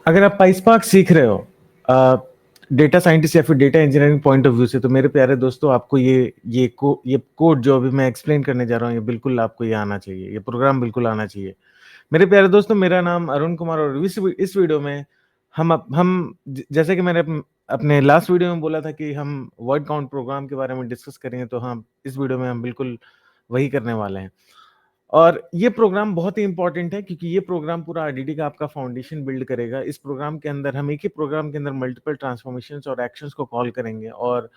अगर आप पाइसपार्क सीख रहे हो डेटा साइंटिस्ट या फिर data engineering point of view से, तो मेरे प्यारे दोस्तों, आपको ये कोड जो अभी मैं एक्सप्लेन करने जा रहा हूँ, ये बिल्कुल आपको ये आना चाहिए, ये प्रोग्राम बिल्कुल आना चाहिए। मेरे प्यारे दोस्तों, मेरा नाम अरुण कुमार, और इस वीडियो में जैसे कि मैंने अपने लास्ट वीडियो में बोला था कि हम वर्ड काउंट प्रोग्राम के बारे में डिस्कस करेंगे, तो हम इस वीडियो में हम बिल्कुल वही करने वाले हैं। और ये प्रोग्राम बहुत ही इंपॉर्टेंट है, क्योंकि ये प्रोग्राम पूरा आरडीडी का आपका फाउंडेशन बिल्ड करेगा। इस प्रोग्राम के अंदर हम एक ही प्रोग्राम के अंदर मल्टीपल ट्रांसफॉर्मेशंस और एक्शंस को कॉल करेंगे, और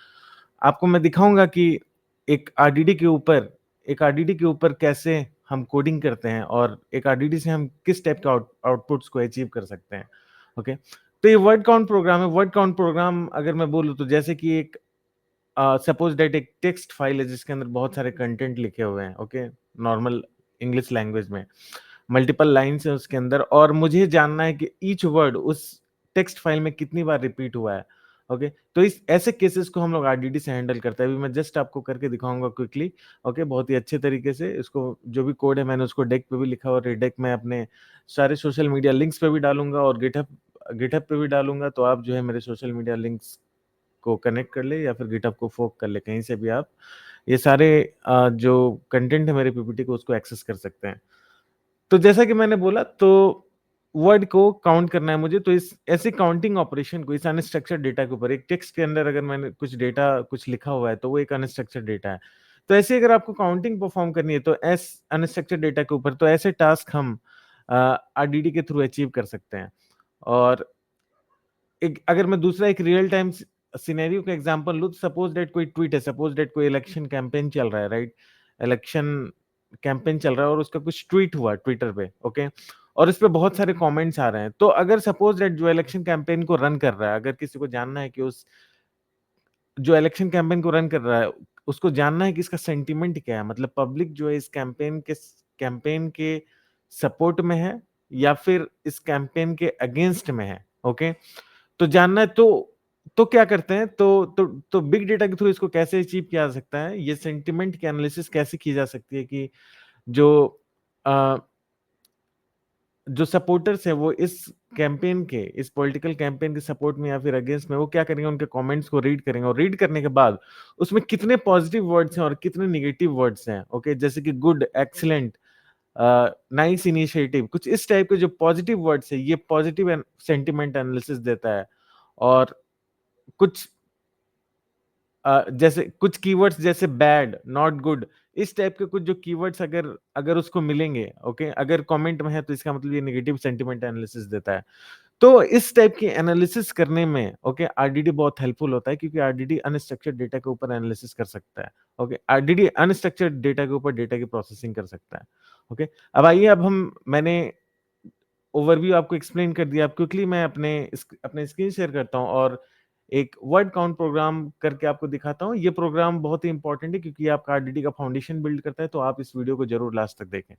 आपको मैं दिखाऊंगा कि एक आरडीडी के ऊपर एक आरडीडी के ऊपर कैसे हम कोडिंग करते हैं, और एक आरडीडी से हम किस टाइप के आउटपुट्स को अचीव कर सकते हैं। ओके, तो ये वर्ड काउंट प्रोग्राम है। वर्ड काउंट प्रोग्राम अगर मैं बोलूँ तो जैसे कि एक सपोज दैट एक टेक्स्ट फाइल है जिसके अंदर बहुत सारे कंटेंट लिखे हुए हैं। ओके, नॉर्मल इंग्लिश लैंग्वेज में मल्टीपल लाइन्स है उसके अंदर, और मुझे जानना है कि ईच वर्ड उस टेक्स्ट फाइल में कितनी बार रिपीट हुआ है। ओके, तो इस ऐसे केसेस को हम लोग आरडीडी से हैंडल करते हैं। अभी मैं जस्ट आपको करके दिखाऊंगा क्विकली। ओके, बहुत ही अच्छे तरीके से इसको, जो भी कोड है मैंने उसको डेक पे भी लिखा, और डेक में अपने सारे सोशल मीडिया लिंक्स पे भी डालूंगा और गिटहब पे भी डालूंगा। तो आप जो है मेरे सोशल मीडिया लिंक्स को कनेक्ट कर ले या फिर गिटहब को फोक कर ले, कहीं से भी आप ये सारे जो कंटेंट है मेरे पीपीटी को उसको एक्सेस कर सकते हैं। तो जैसा कि मैंने बोला, तो वर्ड को काउंट करना है मुझे, तो इस ऐसे काउंटिंग ऑपरेशन को इस अनस्ट्रक्चर्ड डेटा के ऊपर, एक टेक्स्ट के अंदर अगर मैंने कुछ लिखा हुआ है तो वो एक अनस्ट्रक्चर्ड डेटा है। तो ऐसे अगर आपको काउंटिंग परफॉर्म करनी है तो एस अनस्ट्रक्चर्ड डेटा के ऊपर, तो ऐसे टास्क हम आरडीडी के थ्रू अचीव कर सकते हैं। और एक अगर मैं दूसरा एक रियल टाइम सिनेरियो का एग्जांपल लूं, तो सपोज दैट कोई ट्वीट है, सपोज दैट कोई इलेक्शन कैंपेन चल रहा है, राइट? इलेक्शन कैंपेन चल रहा है और उसका कुछ ट्वीट हुआ ट्विटर पे। ओके, और इस पे बहुत सारे कमेंट्स आ रहे हैं। तो अगर सपोज दैट जो इलेक्शन कैंपेन को रन कर रहा है, अगर किसी को जानना है कि उस जो इलेक्शन कैंपेन को रन कर रहा है उसको जानना है कि इसका सेंटिमेंट क्या है, मतलब पब्लिक जो है इस कैंपेन के सपोर्ट में है या फिर इस कैंपेन के अगेंस्ट में है। ओके, तो जानना है, तो क्या करते हैं, तो बिग डेटा के थ्रू इसको कैसे अचीव किया जा सकता है, ये सेंटिमेंट की एनालिसिस कैसे की जा सकती है कि जो अ, जो सपोर्टर्स हैं वो इस पॉलिटिकल कैंपेन के सपोर्ट में या फिर अगेंस्ट में, वो क्या करेंगे, उनके कमेंट्स को रीड करेंगे, और रीड करने के बाद उसमें कितने पॉजिटिव वर्ड्स हैं और कितने निगेटिव वर्ड्स हैं। ओके, जैसे कि गुड, एक्सीलेंट, नाइस इनिशिएटिव, कुछ इस टाइप के जो पॉजिटिव वर्ड्स है, ये पॉजिटिव सेंटिमेंट एनालिसिस देता है। और कुछ जैसे कुछ कीवर्ड्स जैसे बैड, नॉट गुड, इस टाइप के कुछ जो कीवर्ड्स अगर अगर उसको मिलेंगे, ओके, अगर कमेंट में है, तो इसका मतलब ये नेगेटिव सेंटिमेंट एनालिसिस देता है। तो इस टाइप की एनालिसिस करने में, ओके, आरडीडी बहुत हेल्पफुल होता है, क्योंकि आरडीडी अनस्ट्रक्चर्ड डेटा के ऊपर एनालिसिस कर सकता है। ओके, आरडीडी अनस्ट्रक्चर्ड डेटा के ऊपर डेटा की प्रोसेसिंग कर सकता है। ओके, अब आइए, अब मैंने ओवरव्यू आपको एक्सप्लेन कर दिया। अब क्विकली मैं अपने स्क्रीन शेयर करता हूँ और एक वर्ड काउंट प्रोग्राम करके आपको दिखाता हूँ। ये प्रोग्राम बहुत ही इंपॉर्टेंट है, क्योंकि आपका आरडीडी का फाउंडेशन बिल्ड करता है। तो आप इस वीडियो को जरूर लास्ट तक देखें।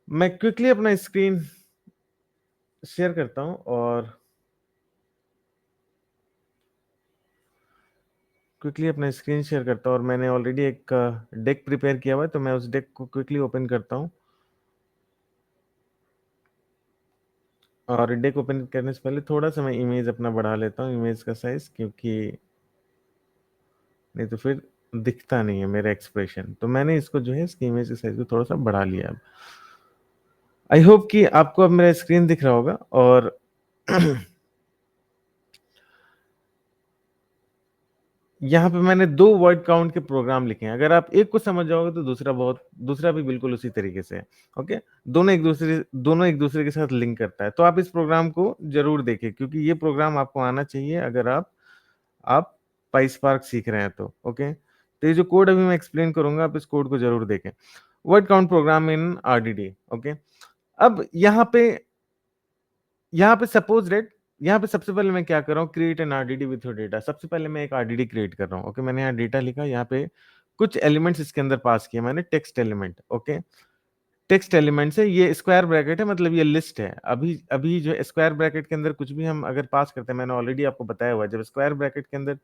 मैं क्विकली अपना स्क्रीन शेयर करता हूँ और मैंने ऑलरेडी एक डेक प्रिपेयर किया हुआ है, तो मैं उस डेक को क्विकली ओपन करता हूँ। और डेक ओपन करने से पहले थोड़ा सा मैं इमेज अपना बढ़ा लेता हूँ, इमेज का साइज, क्योंकि नहीं तो फिर दिखता नहीं है मेरा एक्सप्रेशन। तो मैंने इसको जो है, इसकी इमेज के साइज को थोड़ा सा बढ़ा लिया। अब आई होप कि आपको अब मेरा स्क्रीन दिख रहा होगा। और यहाँ पे मैंने 2 वर्ड काउंट के प्रोग्राम लिखे हैं। अगर आप एक को समझ जाओगे तो दूसरा भी बिल्कुल उसी तरीके से है। ओके, दोनों एक दूसरे के साथ लिंक करता है। तो आप इस प्रोग्राम को जरूर देखें, क्योंकि ये प्रोग्राम आपको आना चाहिए अगर आप पाइसपार्क सीख रहे हैं तो। ओके, तो ये जो कोड अभी मैं एक्सप्लेन करूंगा, आप इस कोड को जरूर देखें। वर्ड काउंट प्रोग्राम इन आरडीडी। ओके, अब यहाँ पे सपोज डेट, यहाँ पे सबसे पहले मैं क्या कर रहा हूँ, create an RDD with your data. सबसे पहले मैं एक आरडीडी क्रिएट कर रहा हूँ। ओके, मैंने यहाँ डेटा लिखा, यहाँ पे कुछ एलिमेंट्स इसके अंदर पास किए मैंने, text element. Okay, text elements है, ये स्क्वायर ब्रैकेट है, मतलब ये लिस्ट है। अभी अभी जो स्क्वायर ब्रैकेट के अंदर कुछ भी हम अगर पास करते हैं, मैंने ऑलरेडी आपको बताया हुआ है, जब स्क्वायर ब्रैकेट के अंदर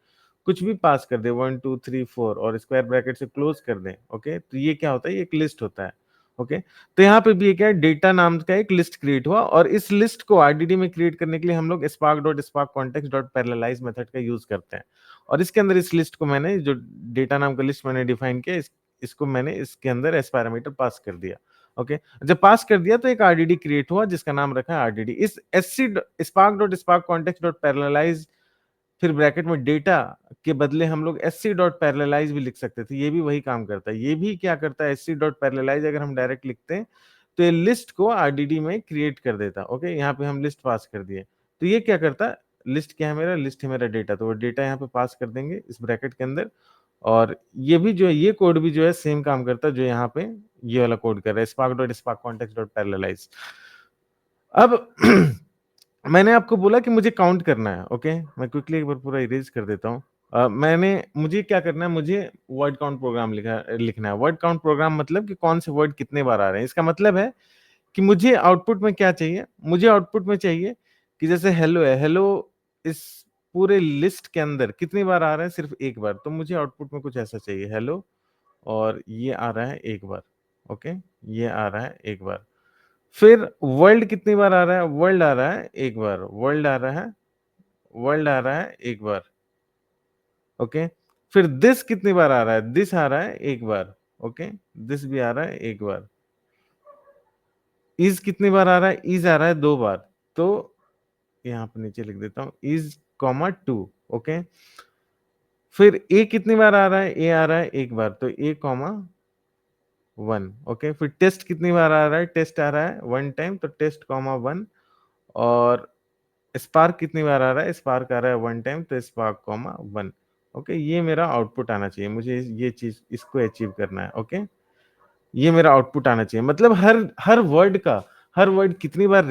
कुछ भी पास कर दे, 1 2 3 4, और स्क्वायर ब्रैकेट से क्लोज कर दें, ओके, तो ये क्या होता है, ये एक लिस्ट होता है। ओके। तो यहाँ पे भी क्या है, डेटा नाम का एक लिस्ट क्रिएट हुआ और इस लिस्ट को आरडीडी में क्रिएट करने के लिए हम लोग spark context parallelize मेथड का यूज करते हैं। और इसके अंदर इस लिस्ट को मैंने जो डेटा नाम का लिस्ट मैंने डिफाइन किया, इसको मैंने इसके अंदर एस पैरामीटर पास कर दिया। ओके, जब पास कर दिया तो एक आरडीडी क्रिएट हुआ जिसका नाम रखा है आरडीडी। इस एससी spark context parallelize फिर ब्रैकेट में डेटा के बदले हम लोग एससी डॉट पैरेललाइज भी लिख सकते थे, ये भी वही काम करता है। ये भी क्या करता है, एससी डॉट पैरेललाइज अगर हम डायरेक्ट लिखते हैं तो ये लिस्ट को आरडीडी में क्रिएट कर देता। ओके, यहाँ पे हम लिस्ट पास कर दिए तो ये क्या करता है, लिस्ट क्या है मेरा, लिस्ट है मेरा डेटा, तो वो डेटा यहाँ पे पास कर देंगे इस ब्रैकेट के अंदर। और ये भी जो है, ये कोड भी जो है सेम काम करता है जो यहाँ पे ये वाला कोड कर रहा है, spark context parallelize। अब मैंने आपको बोला कि मुझे काउंट करना है। ओके, मैं क्विकली एक बार पूरा इरेज कर देता हूँ। मुझे क्या करना है, मुझे वर्ड काउंट प्रोग्राम लिखना है। वर्ड काउंट प्रोग्राम मतलब कि कौन से वर्ड कितने बार आ रहे हैं। इसका मतलब है कि मुझे आउटपुट में क्या चाहिए, मुझे आउटपुट में चाहिए कि जैसे हेलो है, हेलो इस पूरे लिस्ट के अंदर कितनी बार आ रहा है, सिर्फ एक बार। तो मुझे आउटपुट में कुछ ऐसा चाहिए, हेलो और ये आ रहा है एक बार। ओके, ये आ रहा है एक बार। फिर वर्ल्ड कितनी बार आ रहा है, वर्ल्ड आ रहा है एक बार, वर्ल्ड आ रहा है, वर्ल्ड आ रहा है एक बार। ओके, फिर दिस कितनी बार आ रहा है, दिस आ रहा है एक बार। ओके, दिस भी आ रहा है एक बार। इज कितनी बार आ रहा है, इज आ रहा है दो बार। तो यहाँ पे नीचे लिख देता हूं, इज कॉमा टू। ओके, फिर ए कितनी बार आ रहा है, ए आ रहा है एक बार, तो ए कॉमा वन। ओके, फिर टेस्ट कितनी बार आ रहा है, टेस्ट आ रहा है वन टाइम, तो टेस्ट कॉमा वन। और स्पार्क कितनी बार आ रहा है, स्पार्क आ रहा है वन टाइम, तो स्पार्क कॉमा वन। ओके, ये मेरा आउटपुट आना चाहिए, मुझे ये चीज इसको अचीव करना है। ओके, ये मेरा आउटपुट आना चाहिए, मतलब हर हर वर्ड का, हर वर्ड कितनी बार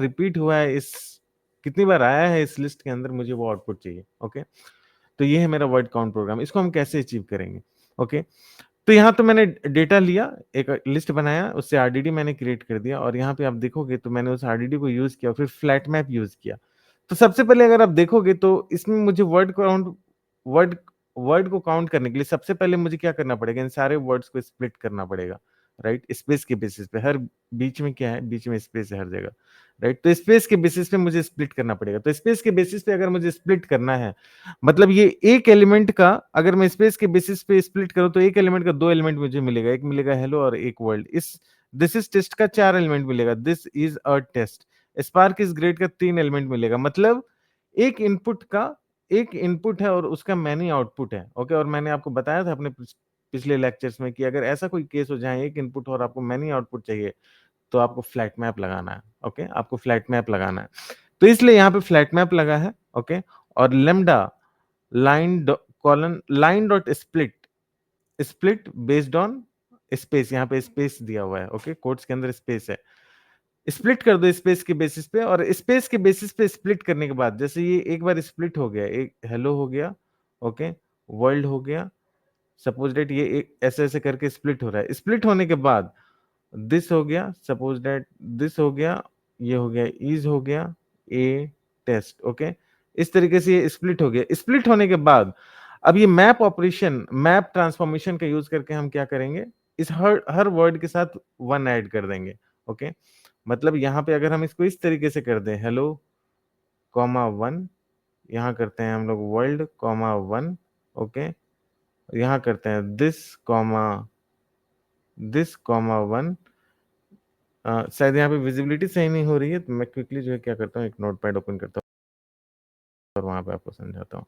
रिपीट हुआ है, इस कितनी बार आया है इस लिस्ट के अंदर, मुझे वो आउटपुट चाहिए। ओके, तो ये है मेरा वर्ड काउंट प्रोग्राम। इसको हम कैसे अचीव करेंगे। ओके, तो यहाँ तो मैंने डेटा लिया, एक लिस्ट बनाया, उससे आरडीडी मैंने क्रिएट कर दिया और यहाँ पे आप देखोगे तो मैंने उस आरडीडी को यूज किया, फिर फ्लैट मैप यूज किया। तो सबसे पहले अगर आप देखोगे तो इसमें मुझे वर्ड वर्ड को काउंट करने के लिए सबसे पहले मुझे क्या करना पड़ेगा, इन सारे वर्ड्स को स्प्लिट करना पड़ेगा। राइट, स्पेस के बेसिस पे, हर बीच में क्या है, बीच में स्पेस है हर जगह। राइट, तो स्पेस के बेसिस पे मुझे स्प्लिट करना पड़ेगा। तो स्पेस के बेसिस पे अगर मुझे स्प्लिट करना है, मतलब ये एक एलिमेंट का अगर मैं स्पेस के बेसिस पे स्प्लिट करूं तो एक एलिमेंट का दो एलिमेंट मुझे मिलेगा, एक मिलेगा हेलो और एक वर्ल्ड। इस दिस इज टेस्ट का चार एलिमेंट मिलेगा, this is a test. Spark is great का तीन एलिमेंट मिलेगा। मतलब एक इनपुट का एक इनपुट है और उसका मैनी आउटपुट है। ओके, और मैंने आपको बताया था अपने पिछले लेक्चर्स में कि अगर ऐसा कोई केस हो जहां एक इनपुट और आपको मैनी आउटपुट चाहिए तो आपको फ्लैट मैप लगाना है। ओके, आपको फ्लैट मैप लगाना है, तो इसलिए यहाँ पे फ्लैट मैप लगा है। ओके, और lambda line dot split, split based on space, यहाँ पे स्पेस दिया हुआ है। ओके, कोट्स के अंदर स्पेस है, स्प्लिट कर दो स्पेस के बेसिस पे। और स्पेस के बेसिस पे स्प्लिट करने के बाद जैसे ये एक बार स्प्लिट हो गया, एक हेलो हो गया, ओके, वर्ल्ड हो गया, सपोज डेट ये एक ऐसे ऐसे करके स्प्लिट हो रहा है। स्प्लिट होने के बाद दिस हो गया, सपोज डेट दिस हो गया, ये हो गया, इज हो गया, ए टेस्ट। ओके, इस तरीके से ये स्प्लिट हो गया। स्प्लिट होने के बाद अब ये मैप ऑपरेशन, मैप ट्रांसफॉर्मेशन का यूज करके हम क्या करेंगे, इस हर वर्ड के साथ वन ऐड कर देंगे। ओके, मतलब यहाँ पे अगर हम इसको इस तरीके से कर दें, हेलो कॉमा वन, यहाँ करते हैं हम लोग वर्ल्ड कॉमा वन। ओके, यहाँ करते हैं दिस कॉमा वन। शायद यहाँ पे विजिबिलिटी सही नहीं हो रही है, तो मैं क्विकली जो है क्या करता हूँ, एक नोटपैड ओपन करता हूँ और वहां पे आपको समझाता हूँ।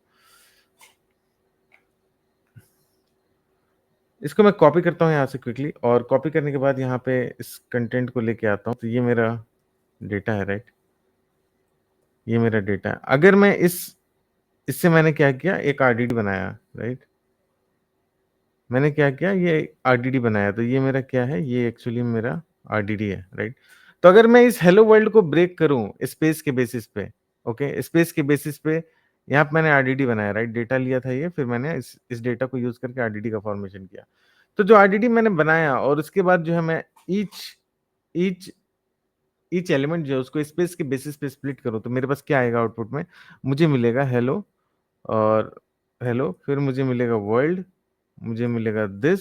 इसको मैं कॉपी करता हूँ यहाँ से क्विकली, और कॉपी करने के बाद यहाँ पे इस कंटेंट को लेके आता हूँ। तो ये मेरा डेटा है, राइट, ये मेरा डेटा है। अगर मैं इससे मैंने क्या किया, एक आरडीडी बनाया, राइट, मैंने क्या किया, ये आरडीडी बनाया। तो ये मेरा क्या है, ये एक्चुअली मेरा आरडीडी है, राइट। तो अगर मैं इस हेलो वर्ल्ड को ब्रेक करूं स्पेस के बेसिस पे, ओके, स्पेस के बेसिस पे यहाँ पे मैंने आरडीडी बनाया, राइट, डेटा लिया था ये, फिर मैंने इस डेटा को यूज करके आरडीडी का फॉर्मेशन किया। तो जो आरडीडी मैंने बनाया और उसके बाद जो है मैं ईच ईच ईच एलिमेंट जो है उसको स्पेस के बेसिस पे स्प्लिट करूं तो मेरे पास क्या आएगा आउटपुट में, मुझे मिलेगा हेलो और हेलो, फिर मुझे मिलेगा वर्ल्ड, मुझे मिलेगा दिस,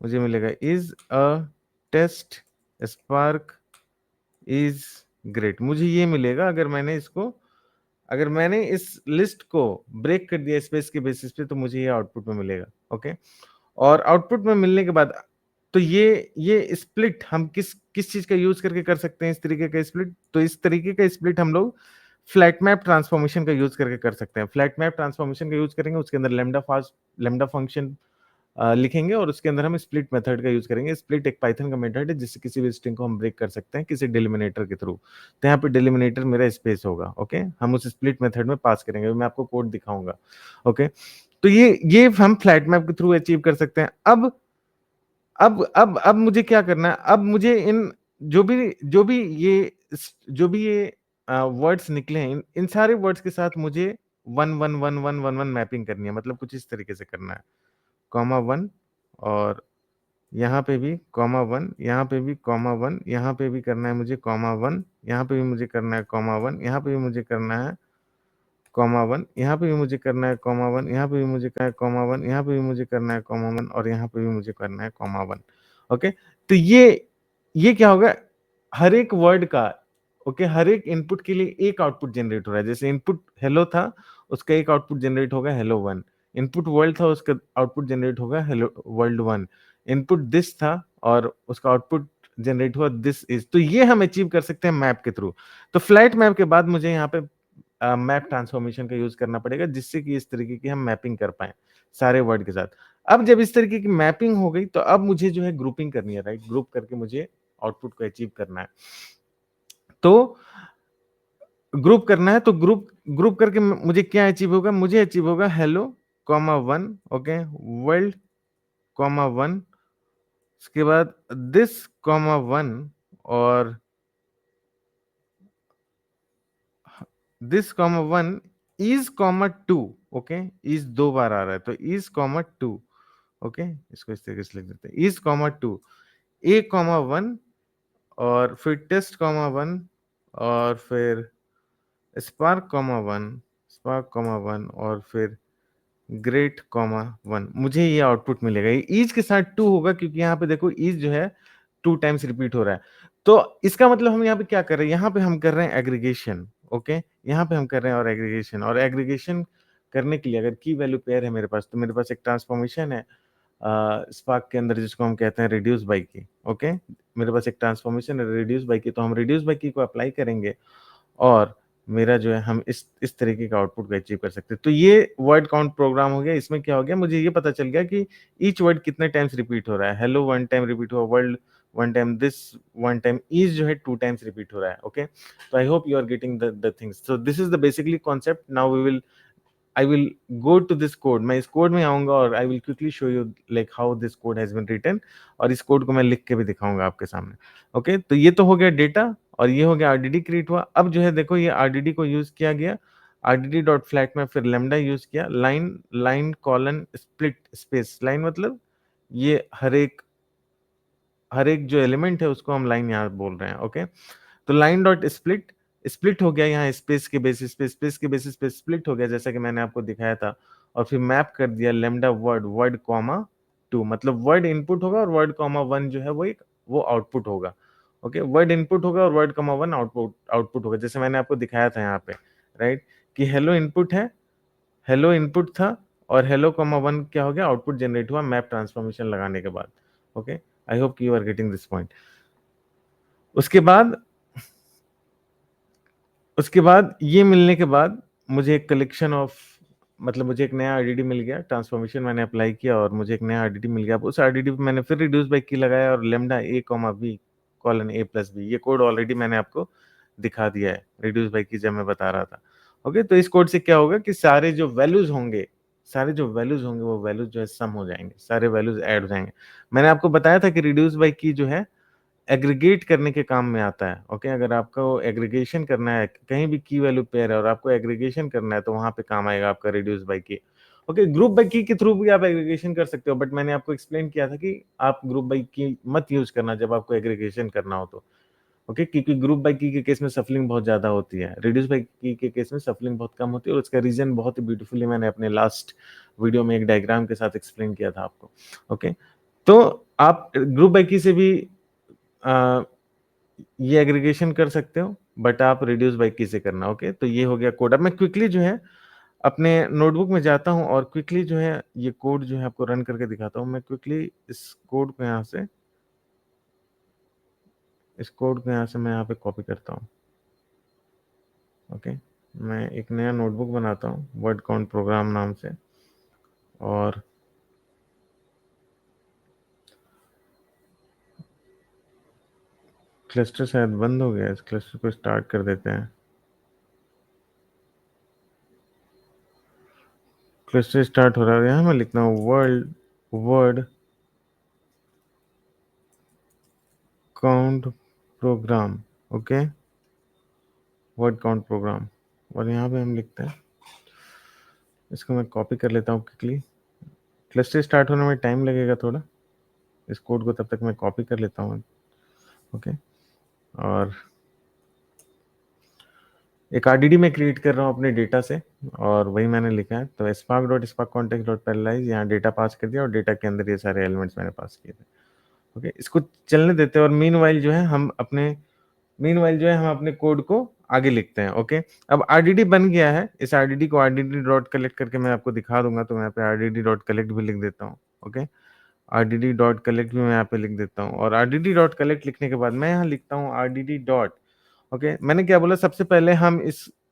मुझे मिलेगा is a test spark is great, मुझे ये मिलेगा अगर मैंने इस लिस्ट को ब्रेक कर दिया स्पेस के बेसिस पे, तो मुझे ये आउटपुट में मिलेगा। ओके, और आउटपुट में मिलने के बाद तो ये स्प्लिट हम किस किस चीज का यूज करके कर सकते हैं, इस तरीके का स्प्लिट, तो इस तरीके का स्प्लिट हम लोग फ्लैट मैप ट्रांसफॉर्मेशन का यूज करके कर सकते हैं। फ्लैट मैप ट्रांसफॉर्मेशन का यूज करेंगे, उसके अंदर लेमडा फंक्शन लिखेंगे और उसके अंदर हम स्प्लिट मेथड का यूज करेंगे। स्प्लिट एक पाइथन का मेथड है जिससे किसी भी स्ट्रिंग को हम ब्रेक कर सकते हैं किसी डिलिमिनेटर के थ्रू। तो यहाँ पे डिलिमिनेटर मेरा स्पेस होगा। ओके, हम उस स्प्लिट मेथड में पास करेंगे, मैं आपको कोड दिखाऊंगा। ओके, तो ये हम फ्लैट मैप के थ्रू अचीव कर सकते हैं। अब मुझे क्या करना है, अब मुझे इन जो भी ये वर्ड्स निकले हैं, इन सारे वर्ड्स के साथ मुझे 1 1 1 1 1 1 मैपिंग करनी है, मतलब कुछ इस तरीके से करना है, कॉमा 1, और यहाँ पे भी कॉमा 1, यहाँ पे भी कॉमा 1, यहाँ पे भी करना है मुझे कॉमा 1, यहाँ पे भी मुझे करना है कॉमा 1, यहाँ पे भी मुझे करना है कॉमा 1, यहाँ पे भी मुझे करना है कॉमा 1, यहाँ पे भी मुझे करना है कॉमा 1, यहाँ पे भी मुझे करना है कॉमा 1, और यहाँ पे भी मुझे करना है कॉमा 1। ओके, तो ये क्या होगा, हर एक वर्ड का, ओके, हर एक इनपुट के लिए एक आउटपुट जनरेट हो रहा है। जैसे इनपुट हेलो था, उसका एक आउटपुट जनरेट होगा हेलो 1। इनपुट वर्ल्ड था, उसका आउटपुट जनरेट होगा हेलो वर्ल्ड 1। इनपुट दिस था और उसका आउटपुट जनरेट हुआ दिस इज। तो ये हम अचीव कर सकते हैं मैप के थ्रू। तो फ्लैट मैप के बाद मुझे यहाँ पे मैप ट्रांसफॉर्मेशन का यूज करना पड़ेगा, जिससे कि इस तरीके की हम मैपिंग कर पाए सारे वर्ड के साथ। अब जब इस तरीके की मैपिंग हो गई, तो अब मुझे जो है ग्रुपिंग करनी है, राइट, ग्रुप करके मुझे आउटपुट को अचीव करना है। तो ग्रुप करना है, तो ग्रुप करके मुझे क्या अचीव होगा, मुझे अचीव होगा hello comma 1, okay, world comma 1, उसके बाद दिस कॉमा 1, और this comma 1 is comma 2। Okay, is 2 बार आ रहा है, तो इज कॉमा 2। ओके, इसको इस तरीके से लिख देते हैं, इज कॉमा 2, ए कॉमा 1, और फिर टेस्ट कॉमा 1, और फिर स्पार्क कॉमा 1, स्पार्क कॉमा 1, और फिर ग्रेट कॉमा 1। मुझे ये आउटपुट मिलेगा। ये ईज के साथ 2 होगा, क्योंकि यहाँ पे देखो ईज जो है 2 टाइम्स रिपीट हो रहा है। तो इसका मतलब हम यहाँ पे क्या कर रहे हैं, यहाँ पे हम कर रहे हैं एग्रीगेशन। ओके, यहाँ पे हम कर रहे हैं और एग्रीगेशन करने के लिए अगर की वैल्यू पेयर है मेरे पास, तो मेरे पास एक ट्रांसफॉर्मेशन है स्पार्क के अंदर, जिसको हम कहते हैं रिड्यूस बाई की। ओके, मेरे पास एक ट्रांसफॉर्मेशन है रिड्यूस बाई की, तो हम रिड्यूस बाई की को अप्लाई करेंगे और मेरा जो है हम इस तरीके का आउटपुट को अचीव कर सकते हैं। तो ये वर्ड काउंट प्रोग्राम हो गया। इसमें क्या हो गया, मुझे ये पता चल गया कि ईच वर्ड कितने टाइम्स रिपीट हो रहा है। हेलो 1 टाइम रिपीट हुआ, world 1 time, this 1 time, is जो है 2 टाइम्स रिपीट हो रहा है। ओके, तो I hope you are getting the things. So this is the basically concept. Now I will go to this code, मैं इस code में आऊंगा और I will quickly show you like how this code has been written, और इस code को मैं लिख के भी दिखाऊंगा आपके सामने। ओके, तो ये तो हो गया डेटा, और ये हो गया आरडीडी क्रिएट हुआ। अब जो है देखो, ये आरडीडी को यूज किया गया, आरडीडी डॉट फ्लैट में, फिर लेमडा यूज किया, line colon split space, line मतलब ये हर एक जो एलिमेंट है उसको हम लाइन यहाँ बोल रहे हैं। ओके, तो लाइन डॉट स्प्लिट, स्प्लिट हो गया यहाँ स्पेस के बेसिस पे, स्प्लिट हो गया जैसा कि मैंने आपको दिखाया था। और फिर मैप कर दिया लेमडा वर्ड कॉमा 2, मतलब वर्ड इनपुट होगा और वर्ड कॉमा 1 जो है वो आउटपुट होगा। ओके, वर्ड इनपुट होगा और वर्ड कॉमा 1 आउटपुट होगा, जैसे मैंने आपको दिखाया था यहाँ पे, राइट, कि हेलो इनपुट है, हेलो इनपुट था, और हेलो कॉमा 1 क्या हो गया, आउटपुट जनरेट हुआ मैप ट्रांसफॉर्मेशन लगाने के बाद। Okay, I hope you are getting this point. उसके बाद ये मिलने के बाद मुझे एक कलेक्शन ऑफ, मतलब मुझे एक नया आरडीडी मिल गया, ट्रांसफॉर्मेशन मैंने अप्लाई किया और मुझे एक नया आरडीडी मिल गया। उस आरडीडी पे मैंने फिर रिड्यूस बाय की लगाया और lambda A comma B colon A plus B, ये कोड ऑलरेडी मैंने आपको दिखा दिया है रिड्यूस बाय की जब मैं बता रहा था। ओके, तो इस कोड से क्या होगा कि सारे जो वैल्यूज होंगे वो वैल्यूज जो है सम हो जाएंगे, सारे वैल्यूज ऐड हो जाएंगे। मैंने आपको बताया था कि रिड्यूस बाय की जो है एग्रीगेट करने के काम में आता है। ओके, अगर आपको एग्रीगेशन करना है, कहीं भी की वैल्यू पेयर है और आपको एग्रीगेशन करना है, तो वहां पे काम आएगा आपका रिड्यूस बाय की। ओके, ग्रुप बाय की के थ्रू भी आप एग्रीगेशन कर सकते हो, बट मैंने आपको एक्सप्लेन किया था कि आप ग्रुप बाय की मत यूज करना जब आपको एग्रीगेशन करना हो तो। ओके, क्योंकि ग्रुप बाय की के केस में सफलिंग बहुत ज्यादा होती है, रिड्यूस बाय की के केस में सफलिंग बहुत कम होती है, और उसका रीजन बहुत ही ब्यूटीफुली मैंने अपने लास्ट वीडियो में एक डायग्राम के साथ एक्सप्लेन किया था आपको। ओके, तो आप ग्रुप बाय की से भी ये एग्रीगेशन कर सकते हो, बट आप रिड्यूस बाय की से करना। ओके, तो ये हो गया कोड। अब मैं क्विकली जो है अपने नोटबुक में जाता हूँ और क्विकली जो है ये कोड जो है आपको रन करके दिखाता हूँ। मैं क्विकली इस कोड को यहाँ से मैं यहाँ पे कॉपी करता हूँ। ओके, मैं एक नया नोटबुक बनाता हूँ वर्ड काउंट प्रोग्राम नाम से, और क्लस्टर शायद बंद हो गया, इस क्लस्टर को स्टार्ट कर देते हैं। क्लस्टर स्टार्ट हो रहा है, यहाँ मैं लिखता हूँ word count program. Okay, word count program, और यहाँ पे हम लिखते हैं, इसको मैं कॉपी कर लेता हूँ क्विकली। क्लस्टर स्टार्ट होने में टाइम लगेगा थोड़ा, इस कोड को तब तक मैं कॉपी कर लेता हूँ। ओके, और एक आरडीडी में क्रिएट कर रहा हूँ अपने डेटा से, और वही मैंने लिखा है। तो spark context dot parallelize, यहाँ डेटा पास कर दिया और डेटा के अंदर ये सारे एलिमेंट्स मैंने पास किए थे। ओके, इसको चलने देते हैं, और मीनवाइल जो है हम अपने कोड को आगे लिखते हैं। ओके, अब आरडीडी बन गया है, इस आरडीडी को आरडीडी डॉट कलेक्ट करके मैं आपको दिखा दूंगा। तो मैं यहाँ पे आरडीडी डॉट कलेक्ट भी लिख देता हूँ। ओके, आरडीडी डॉट कलेक्ट भी मैं यहाँ पे लिख देता हूँ, और आरडीडी डॉट कलेक्ट लिखने के बाद मैं यहाँ लिखता हूँ आरडीडी डॉट। ओके, मैंने क्या बोला, सबसे पहले हम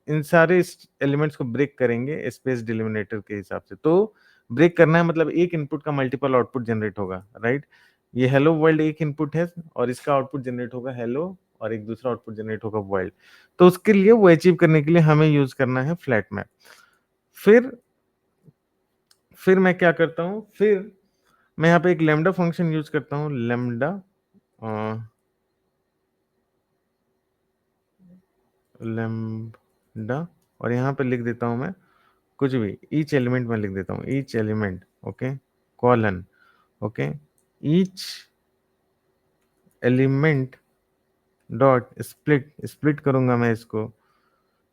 इन सारे एलिमेंट्स को ब्रेक करेंगे स्पेस डिलिमिनेटर के हिसाब से। तो ब्रेक करना है मतलब एक इनपुट का मल्टीपल आउटपुट जनरेट होगा, राइट। ये हेलो वर्ल्ड एक इनपुट है, और इसका आउटपुट जनरेट होगा हेलो, और एक दूसरा आउटपुट जनरेट होगा वर्ल्ड। तो उसके लिए वो अचीव करने के लिए हमें यूज करना है फ्लैट मैप। फिर मैं क्या करता हूँ, फिर मैं यहाँ पे एक लैम्डा फंक्शन यूज करता हूँ, लैम्डा, और यहाँ पे लिख देता हूँ मैं कुछ भी, ईच एलिमेंट में लिख देता हूँ, each element. Okay, colon. Okay, each element dot split करूंगा मैं इसको।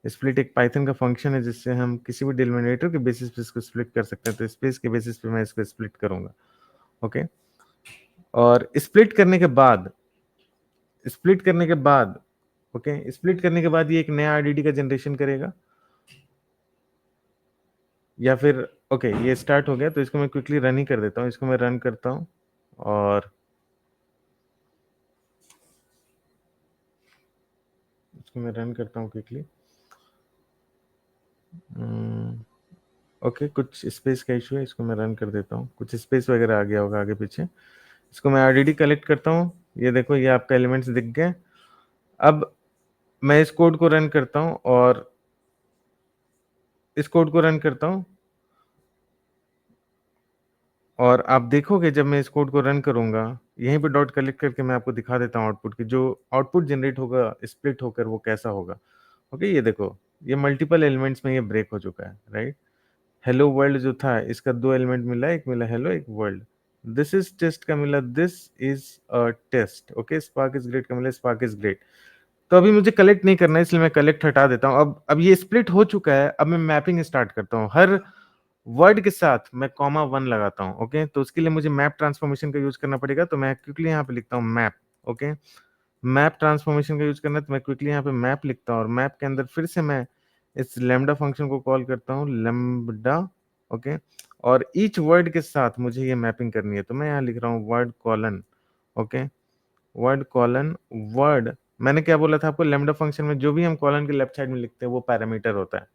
स्प्लिट एक पाइथन का फंक्शन है जिससे हम किसी भी डिलिमिनेटर के बेसिस पे इसको स्प्लिट कर सकते हैं। तो स्पेस के बेसिस पे मैं इसको स्प्लिट करूंगा। ओके, और स्प्लिट करने के बाद ये एक नया आरडीडी का जनरेशन करेगा, या फिर ओके ये स्टार्ट हो गया। तो इसको मैं क्विकली रन ही कर देता हूँ, इसको मैं रन करता हूँ, और इसको मैं रन करता हूँ क्विकली। ओके, कुछ स्पेस का इशू है, इसको मैं रन कर देता हूँ, कुछ स्पेस वगैरह आ गया होगा आगे पीछे। इसको मैं आरडीडी कलेक्ट करता हूँ, ये देखो ये आपका एलिमेंट्स दिख गए। अब मैं इस कोड को रन करता हूँ, और और आप देखोगे जब मैं इस कोड को रन करूंगा, यहीं पे डॉट कलेक्ट करके मैं आपको दिखा देता हूँ आउटपुट की, जो आउटपुट जनरेट होगा स्प्लिट होकर वो कैसा होगा। ओके, ये देखो ये मल्टीपल एलिमेंट्स में ये ब्रेक हो चुका है, राइट। हेलो वर्ल्ड जो था इसका दो एलिमेंट मिला, एक मिला हेलो, एक वर्ल्ड। दिस इज टेस्ट का मिला, this is a test. Okay, spark is great का मिला, स्पार्क इज ग्रेट। तो अभी मुझे कलेक्ट नहीं करना है, इसलिए मैं कलेक्ट हटा देता हूँ। अब ये स्प्लिट हो चुका है, अब मैं मैपिंग स्टार्ट करता हूँ। हर वर्ड के साथ मैं कॉमा 1 लगाता हूँ। ओके, तो उसके लिए मुझे मैप ट्रांसफॉर्मेशन का यूज करना पड़ेगा। तो मैं क्विकली यहाँ पे लिखता हूँ मैप। ओके, मैप ट्रांसफॉर्मेशन का यूज करना है, तो मैं क्विकली यहाँ पे मैप लिखता हूँ, और मैप के अंदर फिर से मैं इस लैम्डा फंक्शन को कॉल करता हूँ, लैम्डा। ओके, और ईच वर्ड के साथ मुझे ये मैपिंग करनी है। तो मैं यहाँ लिख रहा हूँ word colon. Okay, word colon word. मैंने क्या बोला था आपको, लैम्डा फंक्शन में जो भी हम कॉलन के लेफ्ट साइड में लिखते हैं वो पैरामीटर होता है।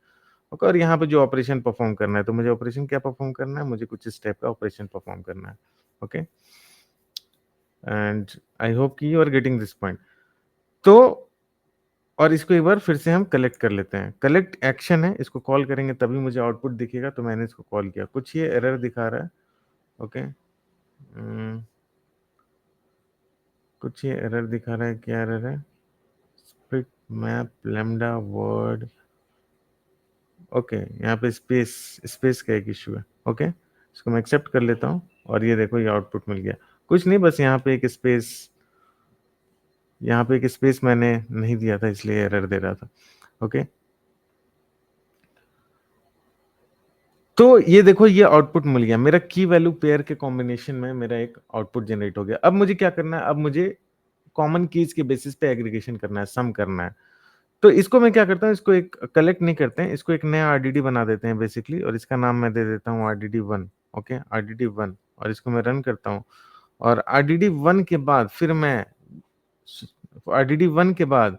ओके, और यहाँ पे जो ऑपरेशन परफॉर्म करना है, तो मुझे ऑपरेशन क्या परफॉर्म करना है, मुझे कुछ स्टेप का ऑपरेशन परफॉर्म करना है। ओके, एंड आई होप कि you are getting this point. तो और इसको एक बार फिर से हम कलेक्ट कर लेते हैं। कलेक्ट एक्शन है, इसको कॉल करेंगे तभी मुझे आउटपुट दिखेगा। तो मैंने इसको कॉल किया, कुछ ये एरर दिखा रहा है। ओके, कुछ ये एरर दिखा रहा है, क्या एरर है, split map lambda word. Okay, यहाँ पे स्पेस का एक इशू है। ओके, इसको मैं एक्सेप्ट कर लेता हूँ, और ये देखो ये आउटपुट मिल गया। कुछ नहीं, बस यहाँ पे एक स्पेस मैंने नहीं दिया था, इसलिए एरर दे रहा था। ओके, तो ये देखो ये आउटपुट मिल गया, मेरा की वैल्यू पेयर के कॉम्बिनेशन में मेरा एक आउटपुट जनरेट हो गया। अब मुझे क्या करना है, अब मुझे कॉमन कीज के बेसिस पे एग्रीगेशन करना है, सम करना है। तो इसको मैं क्या करता हूँ, इसको एक कलेक्ट नहीं करते हैं, इसको एक नया आरडीडी बना देते हैं बेसिकली, और इसका नाम मैं दे देता हूँ RDD one. Okay, RDD one, और इसको मैं रन करता हूँ। और आरडीडी वन के बाद फिर मैं आरडीडी वन के बाद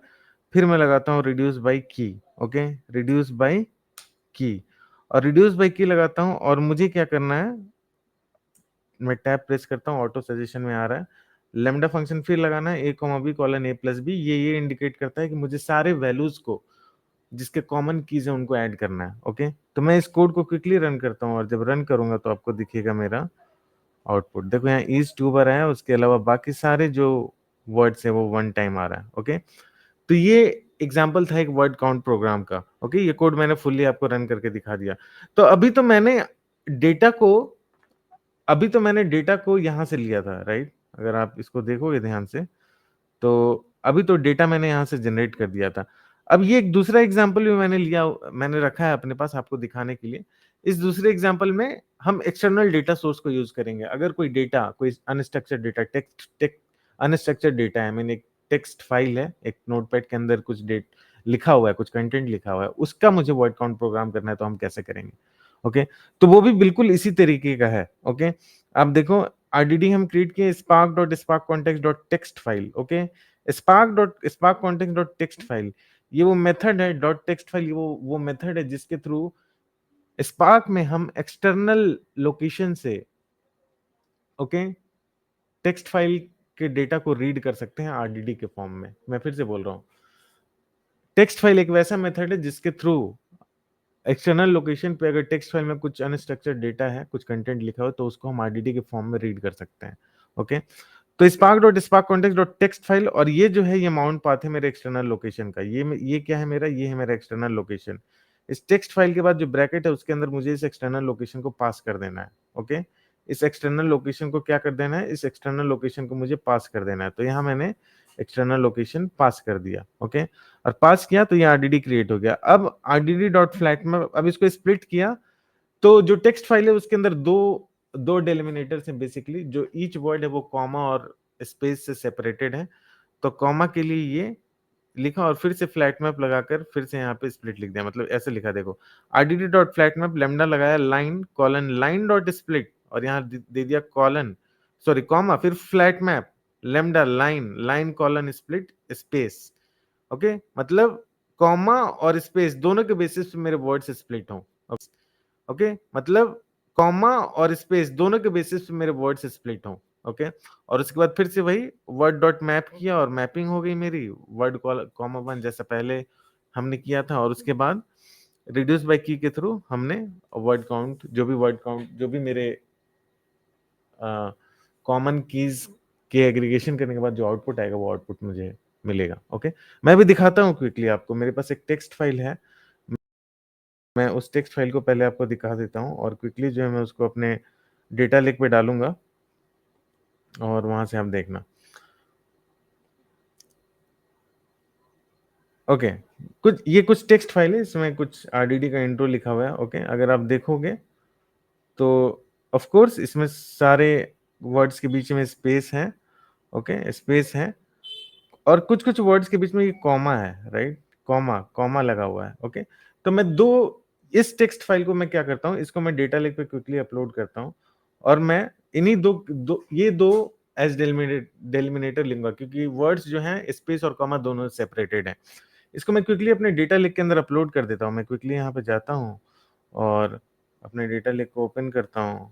फिर मैं लगाता हूँ रिड्यूस बाई की। ओके, रिड्यूस बाई की, और रिड्यूस बाई की लगाता हूँ, और मुझे क्या करना है, मैं टैब प्रेस करता हूँ, ऑटो सजेशन में आ रहा है, लेमडा फंक्शन फिर लगाना है, ए comma B colon A plus B. ये इंडिकेट करता है कि मुझे सारे वैल्यूज को जिसके कॉमन कीज है उनको ऐड करना है। ओके, तो मैं इस कोड को क्विकली रन करता हूँ, और जब रन करूंगा तो आपको दिखेगा मेरा आउटपुट। देखो यहाँ इज टू बार आया, उसके अलावा बाकी सारे जो वर्ड्स है वो वन टाइम आ रहा है। ओके, तो ये एग्जाम्पल था एक वर्ड काउंट प्रोग्राम का। ओके, ये कोड मैंने फुल्ली आपको रन करके दिखा दिया। तो डेटा को अभी तो मैंने डेटा को यहां से लिया था, राइट? अगर आप इसको देखोगे ध्यान से, तो अभी तो डेटा मैंने यहां से जनरेट कर दिया था। अब ये एक दूसरा एग्जांपल भी मैंने रखा है अपने पास आपको दिखाने के लिए। इस दूसरे एग्जांपल में हम एक्सटर्नल डेटा सोर्स को यूज करेंगे। अगर कोई अनस्ट्रक्चर्ड डेटा, अनस्ट्रक्चर्ड डेटा है, मीन एक टेक्स्ट फाइल है, एक नोटपैड के अंदर कुछ डेट लिखा हुआ है, कुछ कंटेंट लिखा हुआ है, उसका मुझे वर्ड काउंट प्रोग्राम करना है, तो हम कैसे करेंगे? ओके, तो वो भी बिल्कुल इसी तरीके का है। ओके, आप देखो, आरडीडी हम क्रिएट किए spark.sparkcontext.txt file. Okay, spark.sparkcontext.txt file, ये वो मेथड है, डॉट टेक्स्ट फाइल, वो मेथड है जिसके थ्रू स्पार्क में हम एक्सटर्नल लोकेशन से, ओके, टेक्स्ट फाइल के डेटा को रीड कर सकते हैं आरडीडी के फॉर्म में। मैं फिर से बोल रहा हूं, टेक्स्ट फाइल एक वैसा मेथड है जिसके थ्रू एक्सटर्नल लोकेशन पे अगर टेक्स्ट फाइल में कुछ अनस्ट्रक्चर्ड डेटा है, कुछ कंटेंट लिखा हो, तो उसको हम आरडीडी के फॉर्म में रीड कर सकते हैं। ओके, तो spark.sparkcontext.txt फाइल, और ये जो है ये माउंट पाथ है मेरे एक्सटर्नल लोकेशन का। ये क्या है मेरा? ये है मेरा एक्सटर्नल लोकेशन। इस टेक्स्ट फाइल के बाद जो ब्रैकेट है उसके अंदर मुझे इस एक्सटर्नल लोकेशन को पास कर देना है। ओके, इस एक्सटर्नल लोकेशन को क्या कर देना है? इस एक्सटर्नल लोकेशन को मुझे पास कर देना है। तो यहाँ मैंने एक्सटर्नल लोकेशन पास कर दिया। ओके, और पास किया तो ये आरडीडी क्रिएट हो गया। अब आरडीडी डॉट फ्लैट में अब इसको स्प्लिट किया, तो जो टेक्स्ट फाइल है उसके अंदर दो दो डेलिमिनेटर्स हैं बेसिकली। जो ईच वर्ड है वो कॉमा और स्पेस से सेपरेटेड है। तो कॉमा के लिए ये लिखा, और फिर से फ्लैट मैप लगाकर फिर से यहाँ पे स्प्लिट लिख दिया। मतलब ऐसे लिखा, देखो, RDD dot flat map lambda लगाया, line colon line dot split, और यहाँ दे दिया कॉलन, सॉरी कॉमा, फिर flat map lambda line line colon split space. Okay, मतलब कॉमा और स्पेस दोनों के बेसिस पे मेरे वर्ड्स स्प्लिट हों। ओके, मतलब कॉमा और स्पेस दोनों के बेसिस पे मेरे वर्ड्स स्प्लिट हों। ओके, और उसके बाद फिर से वही वर्ड डॉट मैप किया, और मैपिंग हो गई मेरी वर्ड कॉमा वन, जैसा पहले हमने किया था। और उसके बाद रिड्यूस बाय की के थ्रू हमने वर्ड काउंट जो भी मेरे कॉमन कीज के एग्रीगेशन करने के बाद जो आउटपुट आएगा वो आउटपुट मुझे मिलेगा। ओके, मैं भी दिखाता हूँ क्विकली आपको। मेरे पास एक टेक्स्ट फाइल है, मैं उस टेक्स्ट फाइल को पहले आपको दिखा देता हूँ, और क्विकली जो है मैं उसको अपने डेटा लेक पे डालूंगा, और वहां से आप देखना। ओके, कुछ टेक्स्ट फाइल है, इसमें कुछ आरडीडी का इंट्रो लिखा हुआ है। ओके, अगर आप देखोगे तो ऑफ कोर्स इसमें सारे वर्ड्स के बीच में स्पेस है। ओके, स्पेस है, और कुछ कुछ वर्ड्स के बीच में ये कॉमा है, राइट? कॉमा कॉमा लगा हुआ है। ओके, तो इस टेक्स्ट फाइल को मैं क्या करता हूँ, इसको मैं डेटा लेक पे क्विकली अपलोड करता हूँ, और मैं इन्हीं ये दो एज डेलिमिनेटर लूंगा, क्योंकि वर्ड्स जो हैं स्पेस और कॉमा दोनों सेपरेटेड हैं। इसको मैं क्विकली अपने डेटा लेक के अंदर अपलोड कर देता हूँ। मैं क्विकली यहाँ पे जाता हूँ, और अपने डेटा लेक को ओपन करता हूँ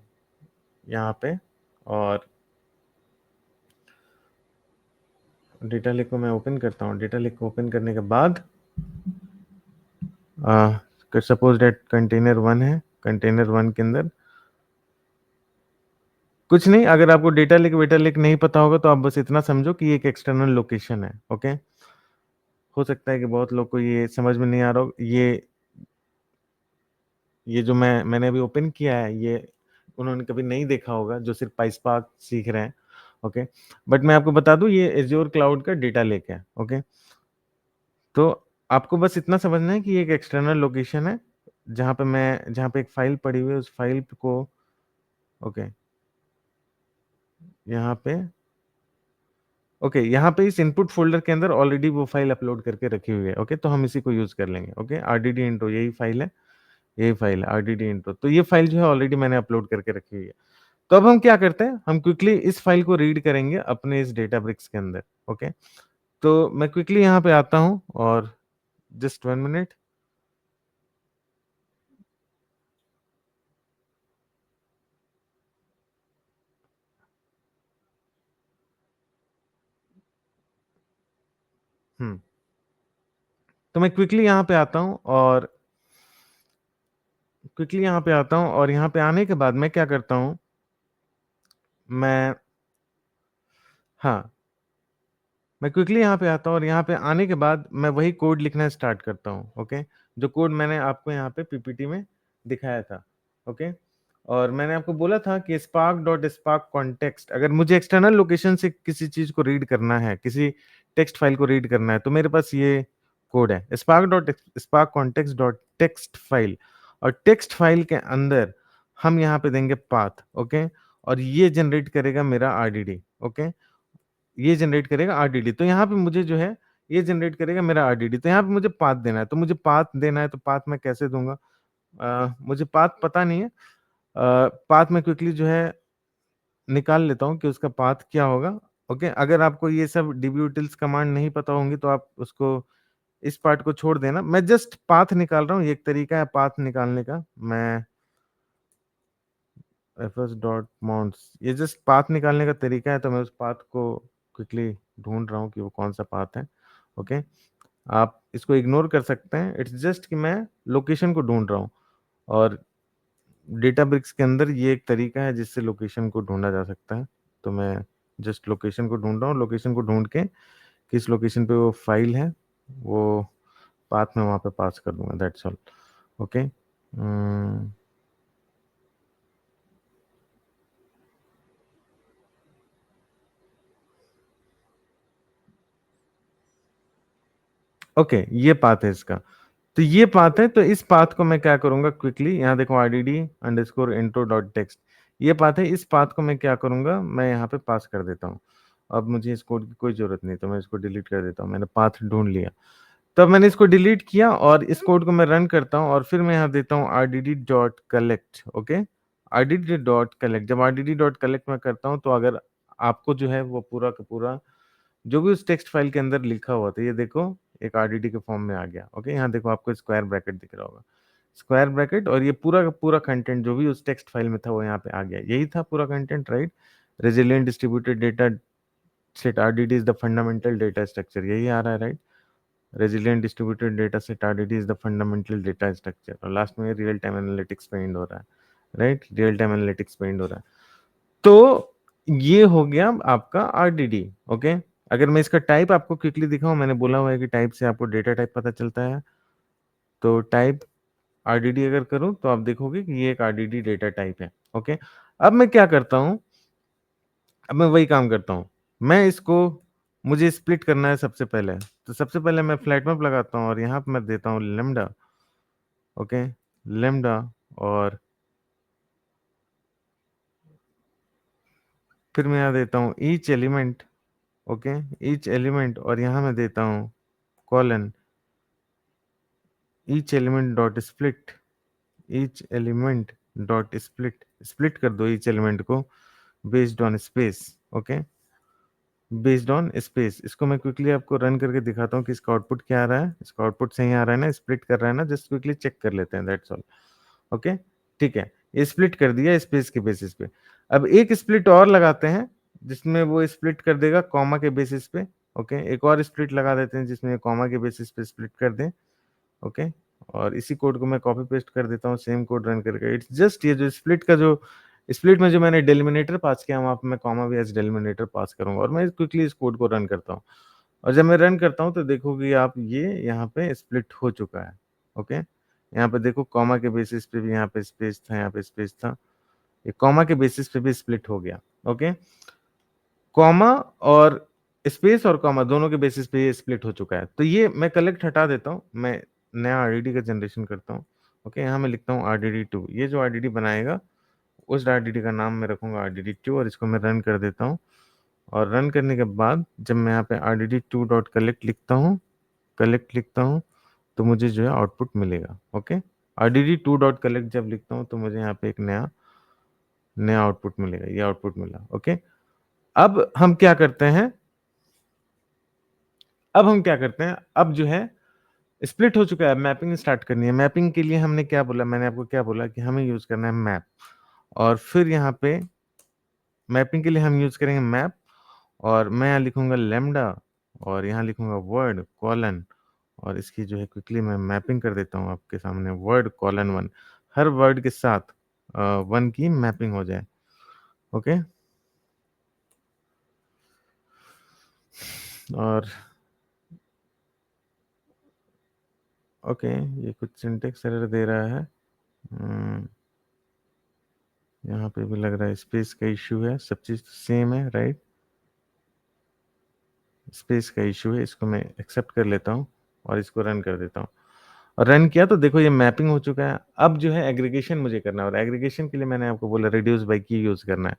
यहाँ पे, और डेटा लेक को मैं ओपन करता हूँ। डेटा लेक को ओपन करने के बाद सपोज डेट कंटेनर वन है, कंटेनर वन के अंदर कुछ नहीं। अगर आपको डेटा लेक वेटा लेक नहीं पता होगा तो आप बस इतना समझो कि ये एक एक्सटर्नल लोकेशन है। ओके, हो सकता है कि बहुत लोग को ये समझ में नहीं आ रहा हो। ये जो मैंने अभी ओपन किया है, ये उन्होंने कभी नहीं देखा होगा जो सिर्फ पाइस्पार्क सीख रहे हैं। ओके, बट मैं आपको बता दूं ये एज्योर क्लाउड का डेटा लेक है। ओके, तो आपको बस इतना समझना है कि ये एक एक्सटर्नल लोकेशन है, जहाँ पे एक फाइल पड़ी हुई है, उस फाइल को, ओके, यहाँ पे, ओके, यहाँ पे इस इनपुट फ़ोल्डर के अंदर ऑलरेडी वो फ़ाइल अपलोड करके रखी हुई है, ओके? तो हम इसी को यूज़ कर लेंगे, ओके? आरडीडी इंट्रो यही फ़ाइल है, यही फ़ाइल है आरडीडी इंट्रो। तो ये फ़ाइल जो है ऑलरेडी मैंने अपलोड करके रखी हुई है। तो अब हम क्या करते हैं, हम क्विकली इस फ़ाइल को रीड करेंगे अपने इस डेटाब्रिक्स के अंदर, ओके? तो मैं क्विकली यहाँ पे आता हूँ और जस्ट 1 मिनट। हुँ, तो मैं क्विकली यहाँ पे आता हूँ और यहाँ पे आने के बाद मैं क्या करता हूँ, मैं हाँ, मैं क्विकली यहाँ पे आता हूँ और यहाँ पे आने के बाद मैं वही कोड लिखना स्टार्ट करता हूँ, ओके? जो कोड मैंने आपको यहाँ पे पीपीटी में दिखाया था, ओके? और मैंने आपको बोला था कि spark कॉन्टेक्स्ट अगर मुझे एक्सटर्नल लोकेशन से किसी चीज़ को रीड करना है, किसी टेक्स्ट फाइल को रीड करना है, तो मेरे पास ये कोड है spark context dot text file और टेक्स्ट फाइल के अंदर हम यहाँ पे देंगे पाथ, ओके? और ये जनरेट करेगा मेरा आरडीडी, ओके? ये जनरेट करेगा आरडीडी। तो यहाँ पे मुझे जो है, ये जनरेट करेगा मेरा आरडीडी। तो यहाँ पे मुझे पाथ देना है, तो मुझे पाथ देना है, तो पाथ मैं कैसे दूँगा? मुझे पाथ पता नहीं है। पाथ मैं क्विकली जो है निकाल लेता हूँ कि उसका पाथ क्या होगा, ओके? अगर आपको ये सब dbutils कमांड नहीं पता होंगी तो आप उसको इस पार्ट को छोड़ देना। मैं जस्ट पाथ निकाल रहा हूँ, ये एक तरीका है पाथ निकालने का। मैं fs.mounts ये जस्ट पाथ निकालने का तरीका है, तो मैं उस पाथ को क्विकली ढूँढ रहा हूँ कि वो कौन-सा पाथ है, ओके? आप इसको इग्नोर कर सकते हैं, इट्स जस्ट कि मैं लोकेशन को ढूँढ रहा हूँ और डेटाब्रिक्स के अंदर ये एक तरीका है जिससे लोकेशन को ढूँढा जा सकता है। तो मैं जस्ट लोकेशन को ढूँढ रहा हूँ, लोकेशन को ढूँढ के किस लोकेशन पे वो फ़ाइल है, वो पाथ मैं वहाँ पे पास कर दूँगा, दैट्स ऑल, ओके? ओके, ये पाथ है इसका। तो ये पाथ है, तो इस पाथ को मैं क्या करूँगा क्विकली यहाँ देखो RDD underscore intro dot text ये पाथ है, इस पाथ को मैं क्या करूँगा, मैं यहाँ पे पास कर देता हूँ। अब मुझे इस कोड की कोई ज़रूरत नहीं, तो मैं इसको डिलीट कर देता हूँ, मैंने पाथ ढूँढ लिया। तब मैंने इसको डिलीट किया और इस कोड को मैं रन करता हूँ और फिर मैं यहाँ देता हूँ rdd.collect ओके? rdd.collect जब rdd.collect मैं करता हूँ, तो अगर आपको जो है वो पूरा का पूरा जो भी उस टेक्स्ट फाइल के अंदर लिखा हुआ था, ये देखो एक आरडीडी के फॉर्म में आ गया, ओके? यहाँ देखो आपको स्क्वायर ब्रैकेट दिख रहा होगा। स्क्वायर ब्रैकेट और ये पूरा का पूरा कंटेंट जो भी उस टेक्स्ट फाइल में था, वो यहाँ पे आ गया। यही था पूरा content, right? Resilient distributed data set RDD is the fundamental data structure यही आ रहा है, right? Resilient distributed data set RDD is the fundamental data structure और लास्ट में रियल टाइम एनालिटिक्स पे एंड हो रहा है, राइट? रियल टाइम एनालिटिक्स पे एंड हो रहा है। तो ये हो गया आपका आरडीडी, ओके? अगर मैं इसका टाइप आपको क्विकली दिखाऊँ, मैंने बोला हुआ है कि टाइप से आपको डेटा टाइप पता चलता है। तो टाइप आरडीडी अगर करूँ, तो आप देखोगे कि ये एक आरडीडी डेटा टाइप है, ओके? अब मैं क्या करता हूँ, अब मैं वही काम करता हूँ। मैं इसको मुझे स्प्लिट करना है सबसे पहले। तो सबसे पहले मैं फ्लैट मैप लगाता हूँ और यहाँ पे मैं देता हूँ लैम्ब्डा, ओके? लैम्ब्डा और फिर मैं यहाँ देता हूँ each element, okay? Each element और यहाँ मैं देता हूँ colon each element dot split each element dot split split कर दो ईच एलिमेंट को based on space, okay? Based on space इसको मैं क्विकली आपको रन करके दिखाता हूँ कि इसका आउटपुट क्या आ रहा है। इसका आउटपुट सही आ रहा है ना, स्प्लिट कर रहा है ना, जस्ट क्विकली चेक कर लेते हैं, दैट्स ऑल, ओके? ठीक है, ये स्प्लिट कर दिया स्पेस के बेसिस पे। अब एक स्प्लिट और लगाते हैं जिसमें वो स्प्लिट कर देगा कॉमा के बेसिस पे, ओके? एक और स्प्लिट लगा देते हैं जिसमें कॉमा के बेसिस पे स्प्लिट कर दें, ओके? और इसी कोड को मैं कॉपी पेस्ट कर देता हूँ सेम कोड रन करके। इट्स जस्ट ये जो स्प्लिट का जो स्प्लिट में जो मैंने डेलिमिनेटर पास किया, वहाँ पे मैं कॉमा भी एज़ डेलिमिनेटर पास करूँगा और मैं क्विकली इस कोड को रन करता हूँ। और जब मैं रन करता हूँ, तो देखोगे आप ये यहाँ पे स्प्लिट हो चुका है, ओके? यहाँ पे देखो कॉमा के बेसिस पे भी यहाँ पे स्पेस था, यहाँ पे स्पेस था। ये कॉमा के बेसिस पे भी स्प्लिट हो गया, ओके? कॉमा और स्पेस और कॉमा दोनों के बेसिस पे ये स्प्लिट हो चुका है। तो ये मैं कलेक्ट हटा देता हूँ, मैं नया आरडीडी का जनरेशन करता हूँ, ओके? यहाँ मैं लिखता हूँ आरडीडी2 ये जो आरडीडी बनाएगा, उस आरडीडी का नाम मैं रखूँगा आरडीडी2 और इसको मैं रन कर देता हूँ और रन करने के बाद जब मैं यहाँ पे rdd2.collect लिखता हूँ तो मुझे जो है आउटपुट मिलेगा। ओके, rdd2.collect जब लिखता हूँ तो मुझे यहाँ पे एक नया आउटपुट मिलेगा। ये आउटपुट मिला। ओके, अब हम क्या करते हैं, अब जो है स्प्लिट हो चुका है, मैपिंग स्टार्ट करनी है। मैपिंग के लिए हमने क्या बोला, मैंने आपको क्या बोला कि हमें यूज करना है मैप, और फिर यहाँ पे मैपिंग के लिए हम यूज करेंगे मैप, और मैं यहाँ लिखूंगा लेमडा, और यहाँ लिखूंगा वर्ड कॉलन, और इसकी जो है क्विकली मैं मैपिंग कर देता हूँ आपके सामने, वर्ड कॉलन वन, हर वर्ड के साथ वन की मैपिंग हो जाए। ओके, और ओके, ये कुछ सिंटेक्स एरर दे रहा है। यहाँ पे भी लग रहा है स्पेस का इश्यू है, सब चीज सेम है, राइट? स्पेस का इश्यू है, इसको मैं एक्सेप्ट कर लेता हूँ और इसको रन कर देता हूँ। और रन किया तो देखो ये मैपिंग हो चुका है। अब जो है एग्रीगेशन मुझे करना है, और एग्रीगेशन के लिए मैंने आपको बोला रिड्यूस बाय की यूज करना है।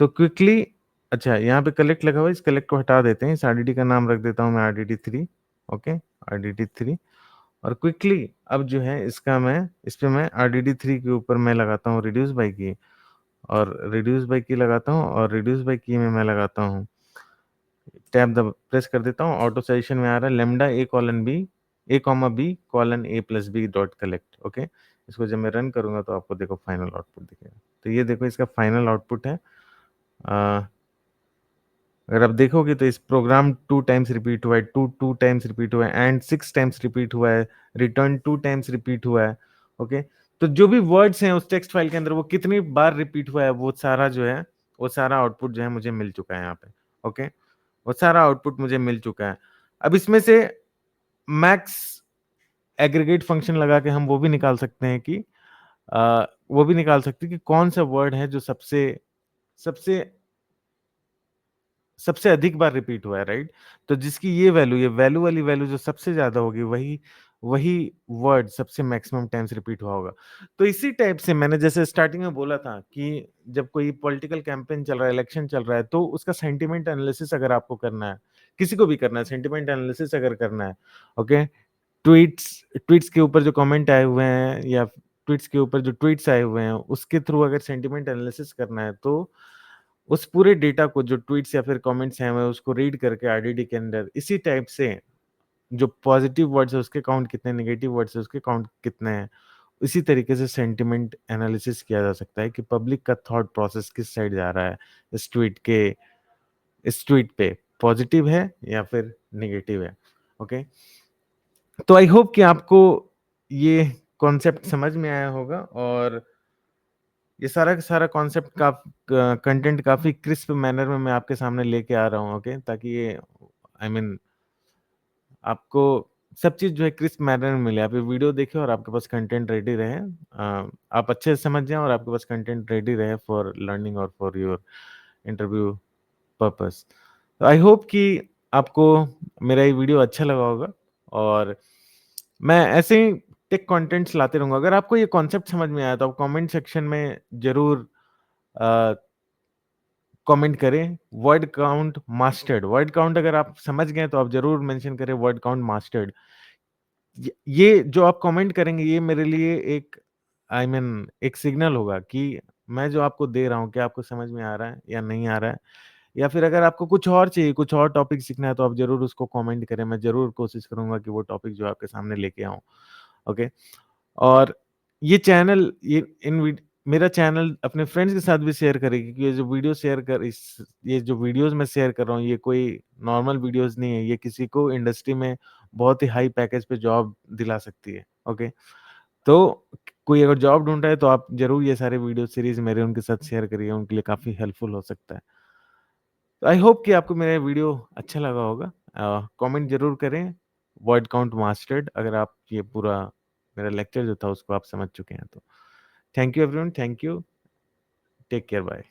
तो क्विकली, अच्छा यहाँ पे कलेक्ट लगा हुआ है, इस कलेक्ट को हटा देते हैं, इस आरडीडी का नाम रख देता हूँ मैं rdd3। ओके, rdd3, और क्विकली अब जो है इस पे मैं rdd3 के ऊपर मैं लगाता हूँ रिड्यूस बाय की, और रिड्यूस बाय की लगाता हूँ, और रिड्यूस बाय की में मैं लगाता हूँ टैब दब प्रेस कर देता हूँ, ऑटो सजेशन में आ रहा है lambda A colon B, A comma B colon A plus B dot collect. Okay, इसको जब मैं रन करूंगा तो आपको देखो फाइनल आउटपुट दिखेगा। तो ये देखो इसका फाइनल आउटपुट है। अगर आप देखोगे तो इस प्रोग्राम 2 टाइम्स रिपीट हुआ है, टू टाइम्स रिपीट हुआ है, एंड 6 टाइम्स रिपीट हुआ है, रिटर्न 2 टाइम्स रिपीट हुआ है। ओके, तो जो भी वर्ड्स हैं उस टेक्स्ट फाइल के अंदर वो कितनी बार रिपीट हुआ है, वो सारा जो है, वो सारा आउटपुट जो है मुझे मिल चुका है यहाँ पे। ओके, वो सारा आउटपुट मुझे मिल चुका है। अब इसमें से मैक्स एग्रीगेट फंक्शन लगा के हम वो भी निकाल सकते हैं कि वो भी निकाल सकते हैं कि कौन सा वर्ड है जो सबसे सबसे सबसे अधिक बार रिपीट हुआ है, राइट? तो जिसकी ये वैल्यू वाली वैल्यू जो सबसे ज्यादा होगी, वही वही वर्ड सबसे मैक्सिमम टाइम्स रिपीट हुआ होगा। तो इसी टाइप से मैंने जैसे स्टार्टिंग में बोला था कि जब कोई पॉलिटिकल कैंपेन चल रहा है, इलेक्शन चल रहा है, तो उसका सेंटिमेंट एनालिसिस अगर आपको करना है, किसी को भी करना है, सेंटिमेंट एनालिसिस अगर करना है, ओके, ट्वीट्स ट्वीट्स के ऊपर जो कमेंट आए हुए हैं, या ट्वीट्स के ऊपर जो ट्वीट्स आए हुए हैं, उसके थ्रू अगर सेंटिमेंट एनालिसिस करना है, तो उस पूरे डेटा को, जो ट्वीट्स या फिर कमेंट्स हैं, मैं उसको रीड करके आरडीडी के अंदर इसी टाइप से जो पॉजिटिव वर्ड्स है उसके काउंट कितने, नेगेटिव वर्ड्स है उसके काउंट कितने हैं, इसी तरीके से सेंटिमेंट एनालिसिस किया जा सकता है कि पब्लिक का थॉट प्रोसेस किस साइड जा रहा है, इस ट्वीट पे पॉजिटिव है या फिर नेगेटिव है। ओके, तो आई होप कि आपको ये कॉन्सेप्ट समझ में आया होगा, और ये सारा का सारा कॉन्सेप्ट का कंटेंट काफी क्रिस्प मैनर में मैं आपके सामने लेके आ रहा हूँ। ओके, ताकि ये आई मीन आपको सब चीज जो है क्रिस्प मैनर में मिले, आप ये वीडियो देखें और आपके पास कंटेंट रेडी रहे, आप अच्छे से समझ जाएं और आपके पास कंटेंट रेडी रहे फॉर लर्निंग और फॉर योर इंटरव्यू पर्पस। तो आई होप कि आपको मेरा ये वीडियो अच्छा लगा होगा, और मैं ऐसे ही टेक कंटेंट्स लाते रहूंगा। अगर आपको ये कॉन्सेप्ट समझ में आया तो आप कमेंट सेक्शन में जरूर कमेंट करें word count mastered. Word count अगर आप समझ गए तो आप जरूर मेंशन करें वर्ड काउंट मास्टर्ड। ये जो आप कमेंट करेंगे ये मेरे लिए एक आई मीन एक सिग्नल होगा कि मैं जो आपको दे रहा हूँ क्या आपको समझ में आ रहा है या नहीं आ रहा है, या फिर अगर आपको कुछ और चाहिए, कुछ और टॉपिक सीखना है, तो आप जरूर उसको कमेंट करें। मैं जरूर कोशिश करूंगा कि वो टॉपिक जो आपके सामने लेके आऊं। ओके, और ये चैनल ये इन मेरा चैनल अपने फ्रेंड्स के साथ भी शेयर करें, क्योंकि ये जो वीडियो शेयर कर इस ये जो वीडियोस मैं शेयर कर रहा हूँ ये कोई नॉर्मल वीडियोस नहीं है, ये किसी को इंडस्ट्री में बहुत ही हाई पैकेज पे जॉब दिला सकती है। ओके, तो कोई अगर जॉब ढूंढ रहा है तो आप जरूर ये सारे वीडियो सीरीज मेरे उनके साथ शेयर करिए, उनके लिए काफी हेल्पफुल हो सकता है। तो आई होप कि आपको मेरा वीडियो अच्छा लगा होगा। कमेंट जरूर करें वर्ड काउंट मास्टर्ड अगर आप ये पूरा मेरा लेक्चर जो था उसको आप समझ चुके हैं तो। Thank you everyone, thank you, take care, bye.